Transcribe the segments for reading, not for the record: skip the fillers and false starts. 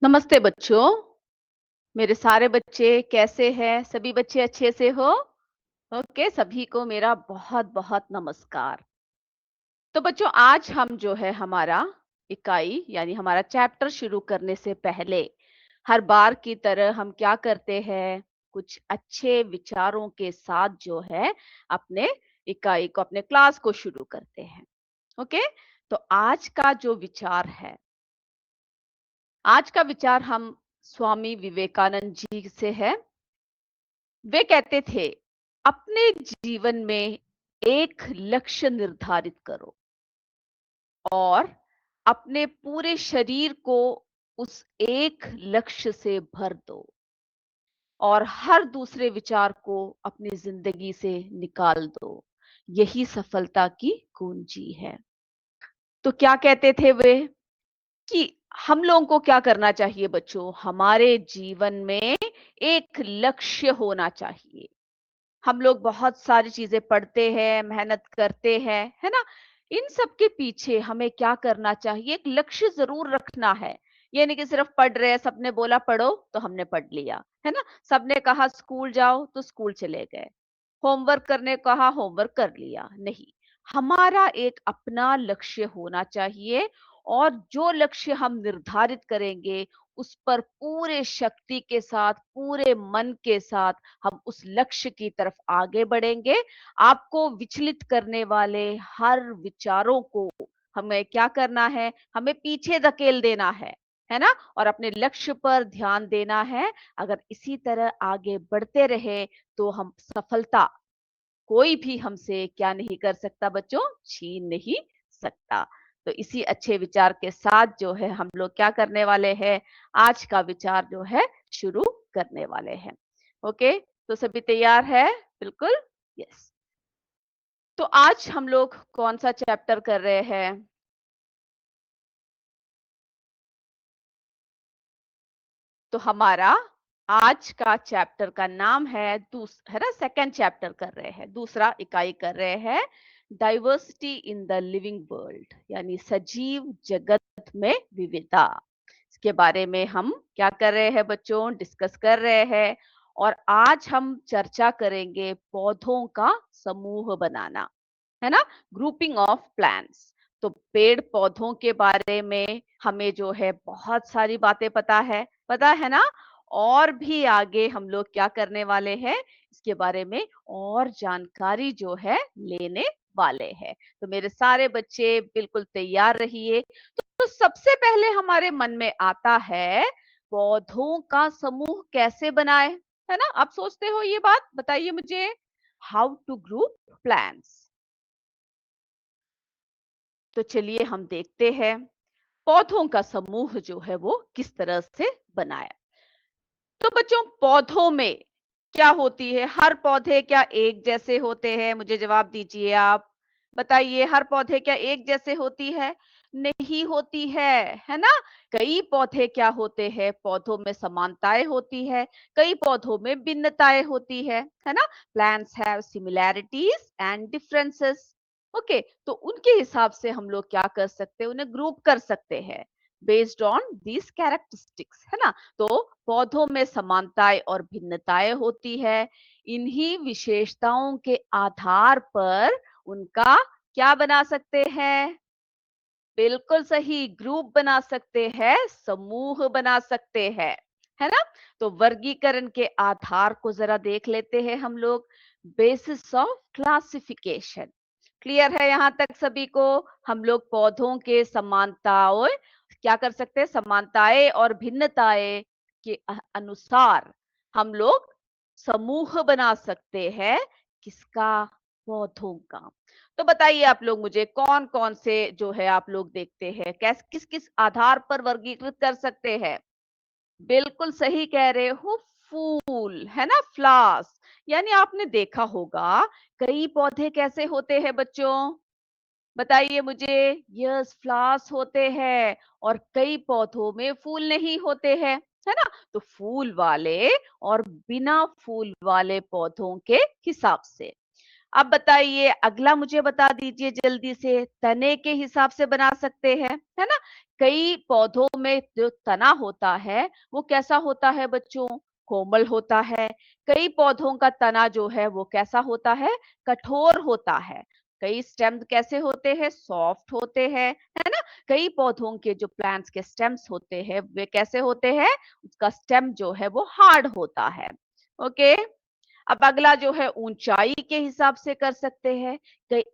नमस्ते बच्चों। मेरे सारे बच्चे कैसे हैं? सभी बच्चे अच्छे से हो? ओके, सभी को मेरा बहुत-बहुत नमस्कार। तो बच्चों, आज हम जो है हमारा इकाई यानी हमारा चैप्टर शुरू करने से पहले हर बार की तरह हम क्या करते हैं? कुछ अच्छे विचारों के साथ जो है अपने इकाई को, अपने क्लास को शुरू करते हैं। ओके? तो आज का विचार हम स्वामी विवेकानंद जी से है। वे कहते थे, अपने जीवन में एक लक्ष्य निर्धारित करो और अपने पूरे शरीर को उस एक लक्ष्य से भर दो और हर दूसरे विचार को अपनी जिंदगी से निकाल दो। यही सफलता की कुंजी है। तो क्या कहते थे वे कि हम लोगों को क्या करना चाहिए बच्चों? हमारे जीवन में एक लक्ष्य होना चाहिए। हम लोग बहुत सारी चीजें पढ़ते हैं, मेहनत करते हैं, है ना? इन सब के पीछे हमें क्या करना चाहिए? एक लक्ष्य जरूर रखना है। ये नहीं कि सिर्फ पढ़ रहे हैं, सबने बोला पढ़ो तो हमने पढ़ लिया, है ना? सबने कहा स्कूल जाओ तो स्कूल चले गए। होमवर्क करने को कहा, होमवर्क कर लिया। नहीं, हमारा एक अपना लक्ष्य होना चाहिए और जो लक्ष्य हम निर्धारित करेंगे उस पर पूरे शक्ति के साथ, पूरे मन के साथ हम उस लक्ष्य की तरफ आगे बढ़ेंगे। आपको विचलित करने वाले हर विचारों को हमें क्या करना है? हमें पीछे धकेल देना है ना? और अपने लक्ष्य पर ध्यान देना है। अगर इसी तरह आगे बढ़ते रहे तो हम सफलता कोई भी हमसे क्या नहीं कर सकता बच्चों? छीन नहीं सकता। तो इसी अच्छे विचार के साथ जो है हम लोग क्या करने वाले हैं? आज का विचार जो है शुरू करने वाले हैं। ओके, तो सभी तैयार है? बिल्कुल। यस। तो आज हम लोग कौन सा चैप्टर कर रहे हैं? तो हमारा आज का चैप्टर का नाम है ना, सेकंड चैप्टर कर रहे हैं, दूसरा इकाई कर रहे हैं, diversity in the living world यानी सजीव जगत में विविधता। इसके बारे में हम क्या कर रहे हैं बच्चों? डिस्कस कर रहे हैं। और आज हम चर्चा करेंगे पौधों का समूह बनाना, है ना? Grouping of plants. तो पेड़ पौधों के बारे में हमें जो है बहुत सारी बातें पता है ना? और भी आगे हम लोग क्या करने वाले हैं? इसके बारे में और जानकारी जो है लेने वाले हैं। तो मेरे सारे बच्चे बिल्कुल तैयार रहिए। तो सबसे पहले हमारे मन में आता है, पौधों का समूह कैसे बनाए? है ना? आप सोचते हो ये बात? बताइए मुझे। How to group plants. तो चलिए हम देखते हैं पौधों का समूह जो है वो किस तरह से बनाया। तो बच्चों, पौधों में क्या होती है? हर पौधे क्या एक जैसे होते हैं? मुझे जवाब दीजिए आप। बताइए, हर पौधे क्या एक जैसे होती है? नहीं होती है ना? कई पौधे क्या होते हैं? पौधों में समानताएं होती है, कई पौधों में भिन्नताएं होती है ना? Plants have similarities and differences. Okay, तो उनके हिसाब से हम लोग क्या कर सकते हैं? उन्हें ग्रुप कर सकते हैं बेस्ड ऑन दीज कैरेक्टरिस्टिक्स, है ना? तो पौधों में समानताएं और भिन्नताएं होती है। इन्हीं विशेषताओं के आधार पर उनका क्या बना सकते हैं? बिल्कुल सही, ग्रुप बना सकते हैं, समूह बना सकते हैं, है ना? तो वर्गीकरण के आधार को जरा देख लेते हैं हम लोग। Basis of classification. क्लियर है यहाँ तक सभी को? हम लोग पौधों के समानताओं क्या कर सकते हैं? समानताएं और भिन्नताएं के अनुसार हम लोग समूह बना सकते हैं। किसका? पौधों का। तो बताइए आप लोग मुझे, कौन कौन से जो है आप लोग देखते हैं, कैस किस किस आधार पर वर्गीकृत कर सकते हैं? बिल्कुल सही कह रहे हो, फूल, है ना? फ्लावर्स। यानी आपने देखा होगा कई पौधे कैसे होते हैं बच्चों? बताइए मुझे। यस, फ्लावर्स होते हैं और कई पौधों में फूल नहीं होते हैं, है ना? तो फूल वाले और बिना फूल वाले पौधों के हिसाब से। अब बताइए, अगला मुझे बता दीजिए जल्दी से। तने के हिसाब से बना सकते हैं, है ना? कई पौधों में जो तना होता है वो कैसा होता है बच्चों? कोमल होता है। कई पौधों का तना जो है वो कैसा होता है? कठोर होता है। कई स्टेम कैसे होते हैं? सॉफ्ट होते हैं, है ना? कई पौधों के जो प्लांट्स के स्टेम्स होते हैं वे कैसे होते हैं? उसका स्टेम जो है वो हार्ड होता है। ओके। अब अगला जो है ऊंचाई के हिसाब से कर सकते हैं।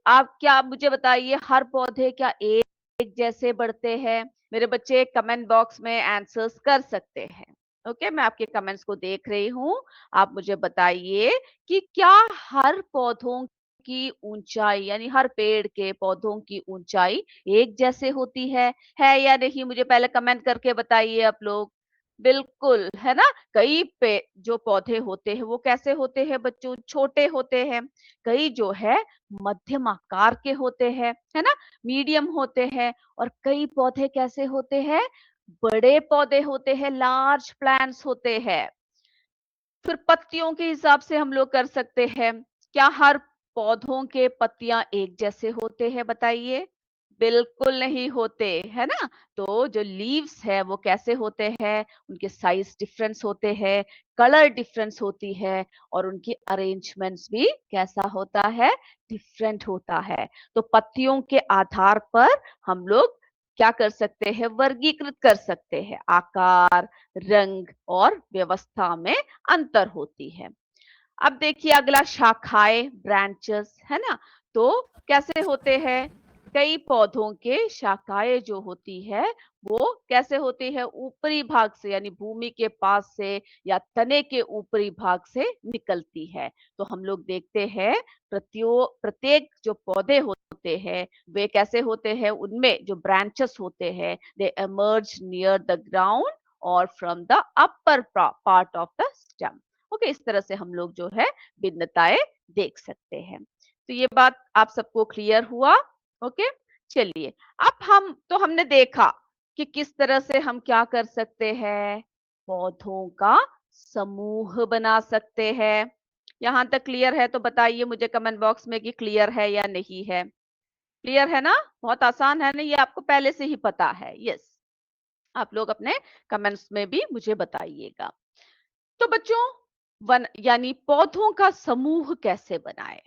आप क्या मुझे बताइए, हर पौधे क्या एक जैसे बढ़ते हैं? मेरे बच्चे कमेंट बॉक्स में आंसर्स कर सकते हैं। ओके, मैं आपके कमेंट्स को देख रही हूँ। आप मुझे बताइए कि क्या हर पौधों की ऊंचाई यानी हर पेड़ के पौधों की ऊंचाई एक जैसे होती है या नहीं? मुझे पहले कमेंट करके बताइए आप लोग। बिल्कुल, है ना? कई पे जो पौधे होते हैं वो कैसे होते हैं बच्चों? छोटे होते हैं। कई जो है मध्यम आकार के होते हैं, है ना? मीडियम होते हैं। और कई पौधे कैसे होते हैं? बड़े पौधे होते हैं, लार्ज प्लांट्स होते हैं। फिर पत्तियों के हिसाब से हम लोग कर सकते हैं। क्या हर पौधों के पत्तियां एक जैसे होते हैं बताइए? बिल्कुल नहीं होते, है ना? तो जो लीव्स है वो कैसे होते हैं? उनके साइज डिफरेंस होते हैं, कलर डिफरेंस होती है और उनकी अरेंजमेंट्स भी कैसा होता है? डिफरेंट होता है। तो पत्तियों के आधार पर हम लोग क्या कर सकते हैं? वर्गीकृत कर सकते हैं। आकार, रंग और व्यवस्था में अंतर होती है। अब देखिए अगला शाखाएं, ब्रांचेस, है ना? तो कैसे होते हैं? कई पौधों के शाखाएं जो होती है वो कैसे होती है? ऊपरी भाग से यानी भूमि के पास से या तने के ऊपरी भाग से निकलती है। तो हम लोग देखते हैं प्रत्येक जो पौधे होते हैं वे कैसे होते हैं? उनमें जो ब्रांचेस होते हैं दे emerge नियर द ग्राउंड और from the upper part of the stem. Okay, इस तरह से हम लोग जो है भिन्नताएं देख सकते हैं। तो ये बात आप सबको क्लियर हुआ? ओके, चलिए। अब हमने देखा कि किस तरह से हम क्या कर सकते हैं? पौधों का समूह बना सकते हैं। यहाँ तक क्लियर है तो बताइए मुझे कमेंट बॉक्स में कि क्लियर है या नहीं है। क्लियर है ना? बहुत आसान है ना? ये आपको पहले से ही पता है। यस, आप लोग अपने कमेंट्स में भी मुझे बताइएगा। तो बच्चों, वन यानी पौधों का समूह कैसे बनाएं?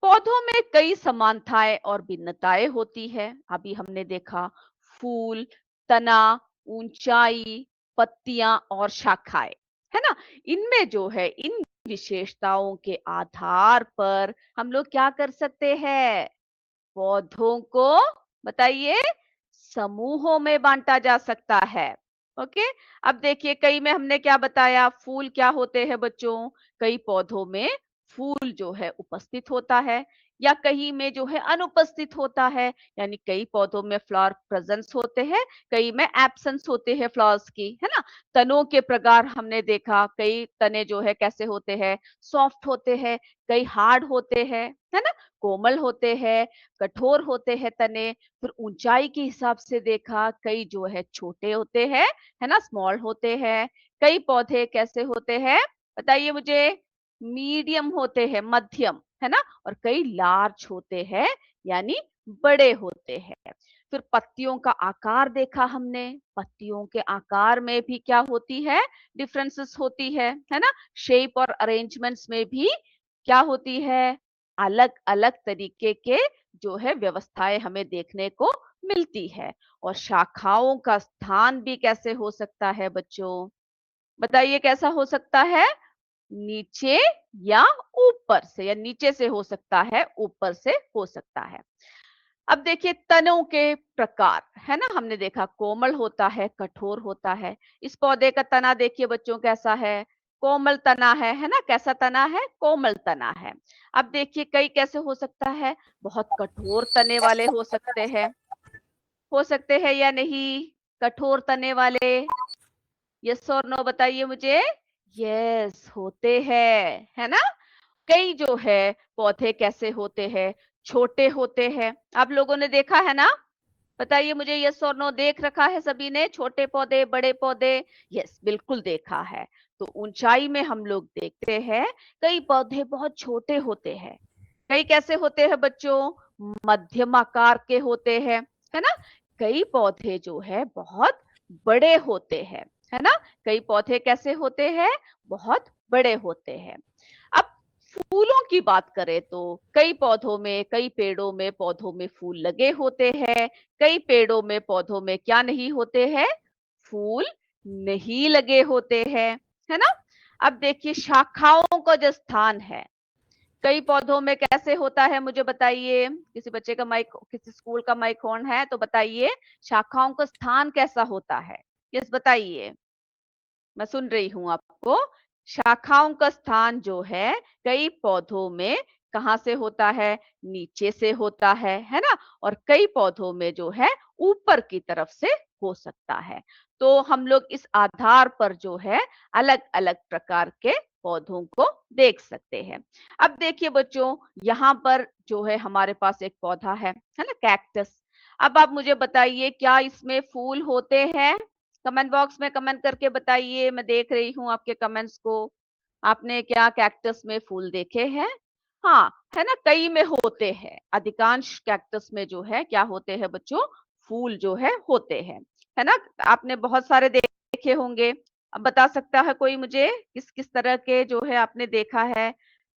पौधों में कई समानताएं और भिन्नताएं होती है। अभी हमने देखा फूल, तना, ऊंचाई, पत्तियां और शाखाएं, है ना? इनमें जो है इन विशेषताओं के आधार पर हम लोग क्या कर सकते हैं? पौधों को बताइए समूहों में बांटा जा सकता है। ओके। अब देखिए कई में हमने क्या बताया? फूल क्या होते हैं बच्चों? कई पौधों में फूल जो है उपस्थित होता है या कहीं में जो है अनुपस्थित होता है। यानी कई पौधों में फ्लावर प्रेजेंस होते हैं, कई में एब्सेंस होते हैं फ्लावर्स की, है ना? तनों के प्रकार हमने देखा, कई तने जो है कैसे होते हैं? सॉफ्ट होते हैं, कई हार्ड होते हैं, है ना? कोमल होते हैं, कठोर होते हैं तने। फिर ऊंचाई के हिसाब से देखा, कई जो है छोटे होते हैं, है ना? स्मॉल होते हैं। कई पौधे कैसे होते हैं बताइए मुझे? मीडियम होते हैं, मध्यम, है ना? और कई लार्ज होते हैं यानी बड़े होते हैं। फिर पत्तियों का आकार देखा हमने। पत्तियों के आकार में भी क्या होती है? डिफरेंसेस होती है ना? शेप और अरेंजमेंट्स में भी क्या होती है? अलग अलग तरीके के जो है व्यवस्थाएं हमें देखने को मिलती है। और शाखाओं का स्थान भी कैसे हो सकता है बच्चों? बताइए कैसा हो सकता है? नीचे या ऊपर से, या नीचे से हो सकता है, ऊपर से हो सकता है। अब देखिए तनों के प्रकार, है ना? हमने देखा कोमल होता है, कठोर होता है। इस पौधे का तना देखिए बच्चों कैसा है? कोमल तना है ना? कैसा तना है? कोमल तना है। अब देखिए कई कैसे हो सकता है? बहुत कठोर तने वाले हो सकते हैं या नहीं? कठोर तने वाले, यस और नो बताइए मुझे। यस, होते हैं, है ना? कई जो है पौधे कैसे होते हैं? छोटे होते हैं। आप लोगों ने देखा है ना? बताइए मुझे, यस और नो देख रखा है सभी ने? छोटे पौधे, बड़े पौधे? यस, बिल्कुल देखा है। तो ऊंचाई में हम लोग देखते हैं कई पौधे बहुत छोटे होते हैं। कई कैसे होते हैं बच्चों? मध्यम आकार के होते हैं, है ना? कई पौधे जो है बहुत बड़े होते हैं, है ना? कई पौधे कैसे होते हैं? बहुत बड़े होते हैं। अब फूलों की बात करें तो कई पौधों में, कई पेड़ों में, पौधों में फूल लगे होते हैं। कई पेड़ों में, पौधों में क्या नहीं होते हैं? फूल नहीं लगे होते हैं, है ना? अब देखिए शाखाओं का जो स्थान है, कई पौधों में कैसे होता है मुझे बताइए? किसी बच्चे का माइक, किसी स्कूल का माइक ऑन है तो बताइए, शाखाओं का स्थान कैसा होता है? यस बताइए। मैं सुन रही हूँ आपको। शाखाओं का स्थान जो है कई पौधों में कहाँ से होता है? नीचे से होता है ना? और कई पौधों में जो है ऊपर की तरफ से हो सकता है। तो हम लोग इस आधार पर जो है अलग-अलग प्रकार के पौधों को देख सकते हैं। अब देखिए बच्चों, यहाँ पर जो है हमारे पास एक पौधा है ना? कैक्टस। अब आप मुझे बताइए क्या इसमें फूल होते हैं? कमेंट बॉक्स में कमेंट करके बताइए, मैं देख रही हूँ आपके कमेंट्स को। आपने क्या कैक्टस में फूल देखे हैं? हाँ, है ना? कई में होते हैं। अधिकांश कैक्टस में जो है क्या होते हैं बच्चों? फूल जो है होते हैं। है ना? आपने बहुत सारे देखे होंगे। अब बता सकता है कोई मुझे किस-किस तरह के जो है आपने देखा है?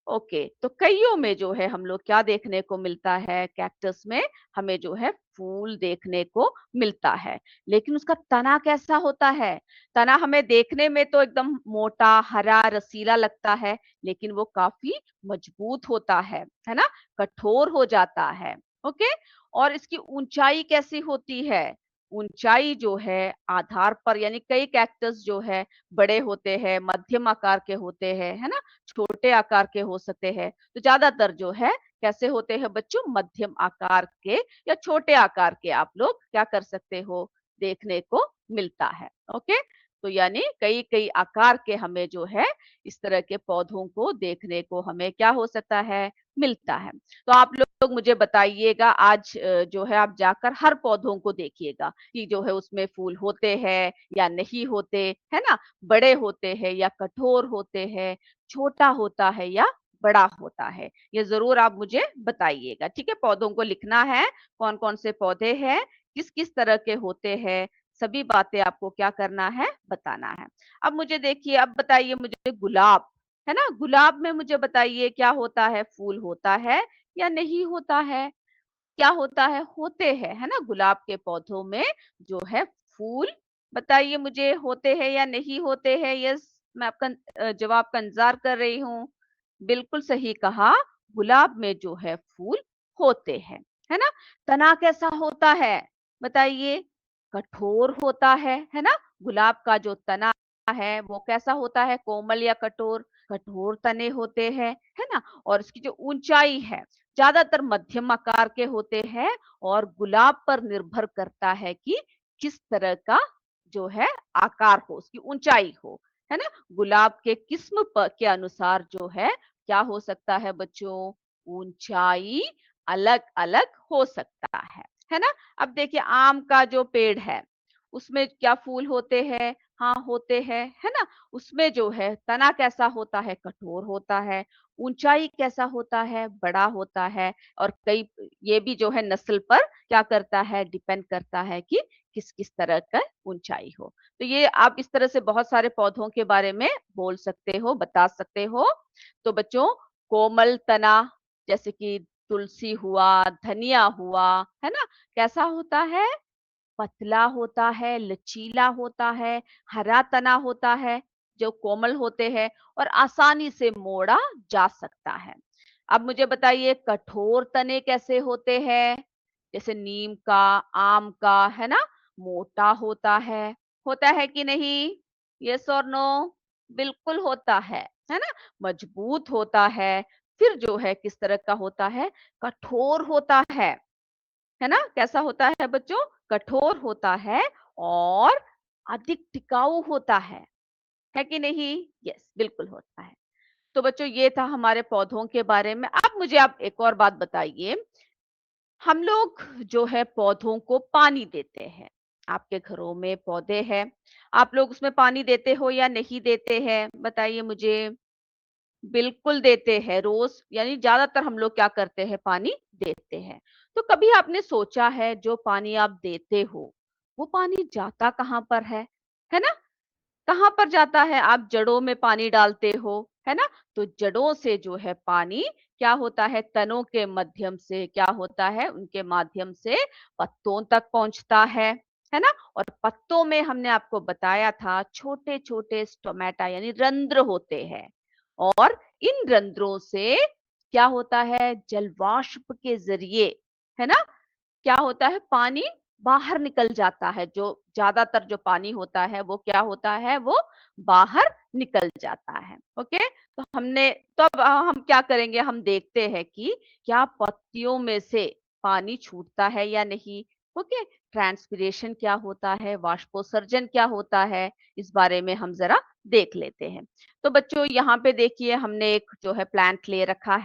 ओके, तो कइयों में जो है हम लोग क्या देखने को मिलता है? कैक्टस में हमें जो है फूल देखने को मिलता है। लेकिन उसका तना कैसा होता है? तना हमें देखने में तो एकदम मोटा, हरा, रसीला लगता है, लेकिन वो काफ़ी मजबूत होता है ना? कठोर हो जाता है, ओके? और इसकी ऊँचाई कैसी होती है? ऊँचाई जो है आधार पर यानी कई कैक्टस जो है बड़े होते हैं, मध्यम आकार के होते हैं, है ना? छोटे आकार के हो सकते हैं। तो ज़्यादातर जो है कैसे होते हैं बच्चों? मध्यम आकार के या छोटे आकार के आप लोग क्या कर सकते हो? देखने को मिलता है। ओके? तो यानी कई-कई आकार के हमें जो है इस तरह के पौधों को देखने को हमें क्या हो सकता है? मिलता है। तो आप लोग मुझे बताइएगा आज जो है आप जाकर हर पौधों को देखिएगा कि जो है उसमें फूल होते हैं या नहीं होते, है ना? बड़े होते हैं या कठोर होते हैं, छोटा होता है या बड़ा होता है। ये ज़रूर आप मुझे बताइएगा, ठीक है? पौधों को लिखना है, कौन-कौन से पौधे हैं, किस-किस तरह के होते हैं, सभी बातें आपको क्या करना है? बताना है। अब मुझे देखिए, अब बताइए मुझे गुलाब, है ना? गुलाब में मुझे बताइए क्या होता है? फूल होता है या नहीं होता है? क्या होता है? होते हैं, है ना? गुलाब के पौधों में जो है फूल बताइए मुझे होते हैं या नहीं होते हैं? यस, मैं आपका जवाब का इंतज़ार कर रही हूँ। बिल्कुल सही कहा, गुलाब में जो है फूल होते हैं, है ना? तना कैसा होता है? बताइए। कठोर होता है ना? गुलाब का जो तना है वो कैसा होता है? कोमल या कठोर? कठोर तने होते हैं, है ना? और इसकी जो ऊँचाई है ज़्यादातर मध्यम आकार के होते हैं और गुलाब पर निर्भर करता है कि किस तरह का जो है आकार हो, उसकी ऊंचाई हो, है ना? गुलाब के किस्म के अनुसार जो है क्या हो सकता है बच्चों? ऊंचाई अलग-अलग हो सकता है ना? अब देखिए आम का जो पेड़ है, उसमें क्या फूल होते हैं? हाँ, होते हैं, है ना? उसमें जो है तना कैसा होता है? कठोर होता है। ऊंचाई कैसा होता है? बड़ा होता है और कई ये भी जो है नस्ल पर क्या करता है? डिपेंड करता है कि किस-किस तरह का ऊंचाई हो। तो ये आप इस तरह से बहुत सारे पौधों के बारे में बोल सकते हो, बता सकते हो। तो बच्चों कोमल तना जैसे कि तुलसी हुआ, धनिया हुआ, है ना? कैसा होता है? पतला होता है, लचीला होता है, हरा तना होता है, जो कोमल होते हैं और आसानी से मोड़ा जा सकता है। अब मुझे बताइए कठोर तने कैसे होते हैं? जैसे नीम का, आम का, है ना? मोटा होता है कि नहीं? यस और नो? बिल्कुल होता है ना? मजबूत होता है, फिर जो है किस तरह का होता है? कठोर होता है ना? कैसा होता है बच्चों? कठोर होता है और अधिक टिकाऊ होता है कि नहीं? यस, बिल्कुल होता है। तो बच्चों ये था हमारे पौधों के बारे में। अब मुझे आप एक और बात बताइए, हम लोग जो है पौधों को पानी देते हैं। आपके घरों में पौधे हैं, आप लोग उसमें पानी देते हो या नहीं देते हैं? बताइए मुझे। बिल्कुल देते हैं, रोज यानी ज्यादातर हम लोग क्या करते हैं, पानी देते हैं। तो कभी आपने सोचा है जो पानी आप देते हो, वो पानी जाता कहाँ पर है ना? कहाँ पर जाता है? आप जड़ों में पानी डालते हो, है ना? तो जड़ों से जो है पानी क्या होता है, तनों के माध्यम से क्या होता है, उनके माध्यम से पत्तों तक पहुंचता है ना? और पत्तों में हमने आपको बताया था छोटे-छोटे स्टोमेटा यानी रंध्र होते हैं और इन रंध्रों से क्या होता है, जलवाष्प के ज़रिए, है ना? क्या होता है, पानी बाहर निकल जाता है। जो ज्यादातर जो पानी होता है वो क्या होता है, वो बाहर निकल जाता है। ओके, तो हमने तो अब हम क्या करेंगे, हम देखते हैं कि क्या पत्तियों में से पानी छूटता है या नहीं। ओके, ट्रांसपिरेशन क्या होता है, वाष्पोत्सर्जन क्या होता है, इस बारे में हम जरा देख लेते हैं। तो बच्चों यहाँ पे देखिए हमने एक जो है प्लांट ले रखा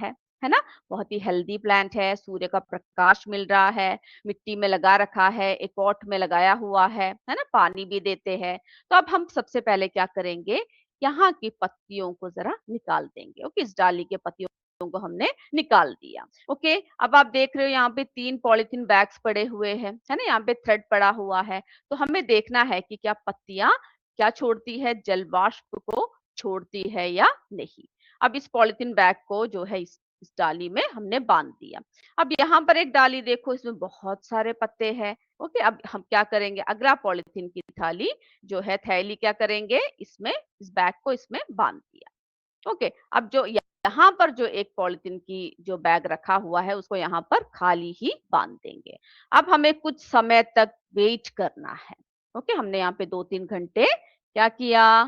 है ना? बहुत ही हेल्दी प्लांट है, सूर्य का प्रकाश मिल रहा है, मिट्टी में लगा रखा है, एक पॉट में लगाया हुआ है ना? पानी भी देते हैं। तो अब हम सबसे पहले क्या करेंगे, यहाँ की पत्तियों को ज़रा निकाल देंगे। ओके, इस डाली के पत्तियों को हमने निकाल दिया। ओके, अब आप देख रहे हो यहाँ पे 3 पॉलीथीन बैग्स पड़े हुए हैं, है ना? यहाँ पे थ्रेड पड़ा हुआ है। तो हमें देखना है कि क्या पत्तियाँ क्या छोड़ती है, जलवाष्प को छोड़ती है या नहीं। अब इस पॉलीथीन बैग को जो है इस डाली में हमने बांध दिया। अब यहाँ पर एक डाली देखो, इसमें बहुत सारे पत्ते हैं। ओके, अब हम क्या करेंगे, अगला पॉलीथीन की थाली जो है, थैली क्या करेंगे, इसमें इस बैग को इसमें बांध दिया। ओके, अब जो यहाँ पर जो एक पॉलीथीन की जो बैग रखा हुआ है उसको यहाँ पर खाली ही बांध देंगे। अब हमें कुछ समय तक वेट करना है। ओके, हमने यहाँ पे 2-3 घंटे क्या किया,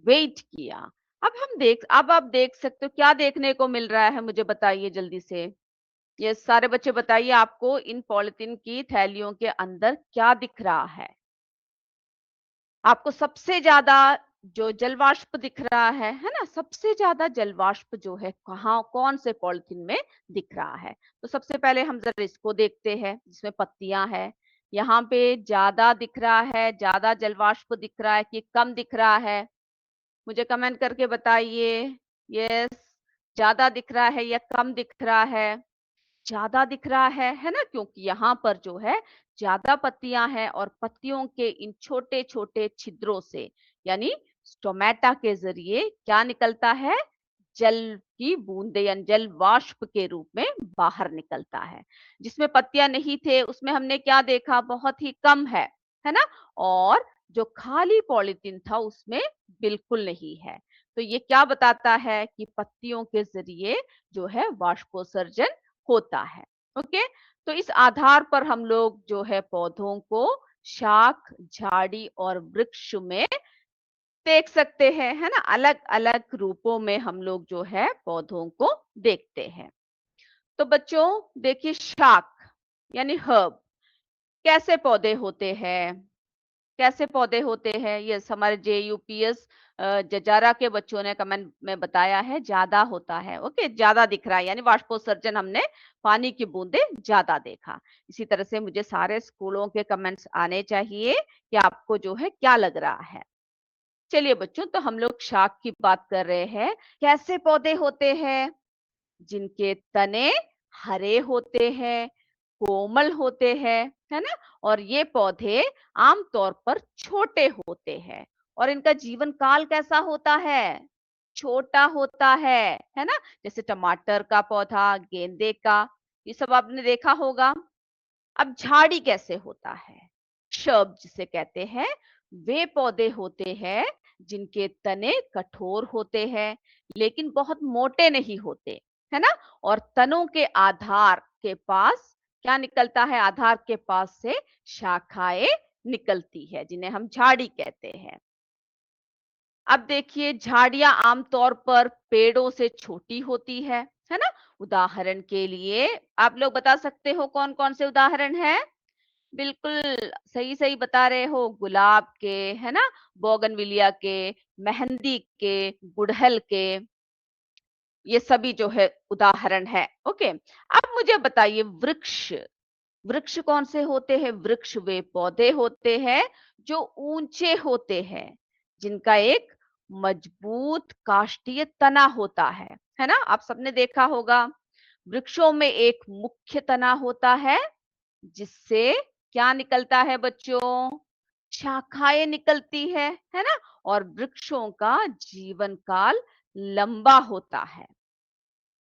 वेट किया। अब आप देख सकते हो क्या देखने को मिल रहा है, मुझे बताइए जल्दी से। ये सारे बच्चे बताइए, आपको इन पॉलिथीन की थैलियों के अंदर क्या दिख रहा आपको सबसे ज्यादा जो जलवाष्प दिख रहा है ना? सबसे ज्यादा जलवाष्प जो है कहाँ, कौन से पॉलिथीन में दिख रहा है? तो सबसे पहले हम जरा इसको देखते हैं जिसमें पत्तियां हैं। यहाँ पे ज्यादा दिख रहा है, ज्यादा जलवाष्प दिख रहा है कि कम दिख रहा है? मुझे कमेंट करके बताइए। यस, ज्यादा दिख रहा है या कम दिख रहा है? ज्यादा दिख रहा है ना? क्योंकि यहाँ पर जो है ज्यादा पत्तियां हैं और पत्तियों के इन छोटे छोटे छिद्रों से यानी स्टोमेटा के जरिए क्या निकलता है, जल की बूंदे यानी जल वाष्प के रूप में बाहर निकलता है। जिसमें पत्तियां नहीं थे उसमें हमने क्या देखा, बहुत ही कम है ना? और जो खाली पॉलीथीन था उसमें बिल्कुल नहीं है। तो ये क्या बताता है कि पत्तियों के जरिए जो है वाष्पोत्सर्जन होता है। ओके, तो इस आधार पर हम लोग जो है पौधों को शाख, झाड़ी और वृक्ष में देख सकते हैं, है ना? अलग अलग रूपों में हम लोग जो है पौधों को देखते हैं। तो बच्चों देखिए, शाख यानी हर्ब कैसे पौधे होते हैं, कैसे पौधे होते हैं? यस, हमारे जेयूपीएस जजारा के बच्चों ने कमेंट में बताया है, ज्यादा होता है। ओके, ज्यादा दिख रहा है यानी वाष्पोत्सर्जन, हमने पानी की बूंदे ज्यादा देखा। इसी तरह से मुझे सारे स्कूलों के कमेंट्स आने चाहिए कि आपको जो है क्या लग रहा है। चलिए बच्चों, तो हम लोग शाक की बात कर रहे हैं। कैसे पौधे होते हैं? जिनके तने हरे होते हैं, कोमल होते हैं, है ना? और ये पौधे आमतौर पर छोटे होते हैं और इनका जीवन काल कैसा होता है, छोटा होता है ना? जैसे टमाटर का पौधा, गेंदे का, ये सब आपने देखा होगा। अब झाड़ी कैसे होता है, शब जिसे कहते हैं, वे पौधे होते हैं जिनके तने कठोर होते हैं लेकिन बहुत मोटे नहीं होते, है ना? और तनों के आधार के पास क्या निकलता है, आधार के पास से शाखाएं निकलती है जिन्हें हम झाड़ी कहते हैं। अब देखिए, झाड़ियां आमतौर पर पेड़ों से छोटी होती है ना? उदाहरण के लिए आप लोग बता सकते हो कौन कौन से उदाहरण है? बिल्कुल सही सही बता रहे हो, गुलाब के, है ना? बोगनविलिया के, मेहंदी के, गुड़हल के, ये सभी जो है उदाहरण है। ओके, अब मुझे बताइए, वृक्ष, वृक्ष कौन से होते हैं? वृक्ष वे पौधे होते हैं जो ऊंचे होते हैं, जिनका एक मजबूत काष्ठीय तना होता है ना? आप सबने देखा होगा, वृक्षों में एक मुख्य तना होता है, जिससे क्या निकलता है बच्चों? शाखाएँ निकलती है ना? और वृक्षों का जीवन काल लंबा होता है।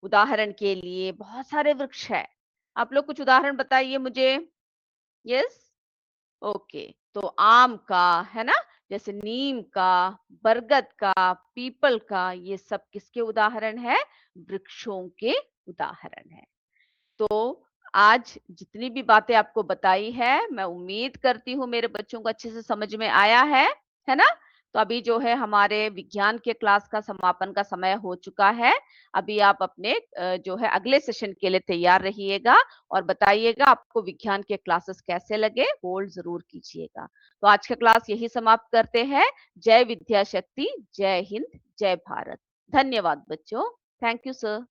उदाहरण के लिए बहुत सारे वृक्ष हैं। आप लोग कुछ उदाहरण बताइए मुझे। यस? ओके। तो आम का, है ना? जैसे नीम का, बरगद का, पीपल का, ये सब किसके उदाहरण है? वृक्षों के उदाहरण हैं। तो आज जितनी भी बातें आपको बताई है, मैं उम्मीद करती हूँ मेरे बच्चों को अच्छे से समझ में आया है ना? तो अभी जो है हमारे विज्ञान के क्लास का समापन का समय हो चुका है। अभी आप अपने जो है अगले सेशन के लिए तैयार रहिएगा और बताइएगा आपको विज्ञान के क्लासेस कैसे लगे, होल्ड ज़रूर कीजिएगा। तो आज का क्लास यही समाप्त करते हैं। जय विद्या शक्ति, जय हिंद, जय भारत। धन्यवाद बच्चों। Thank you sir.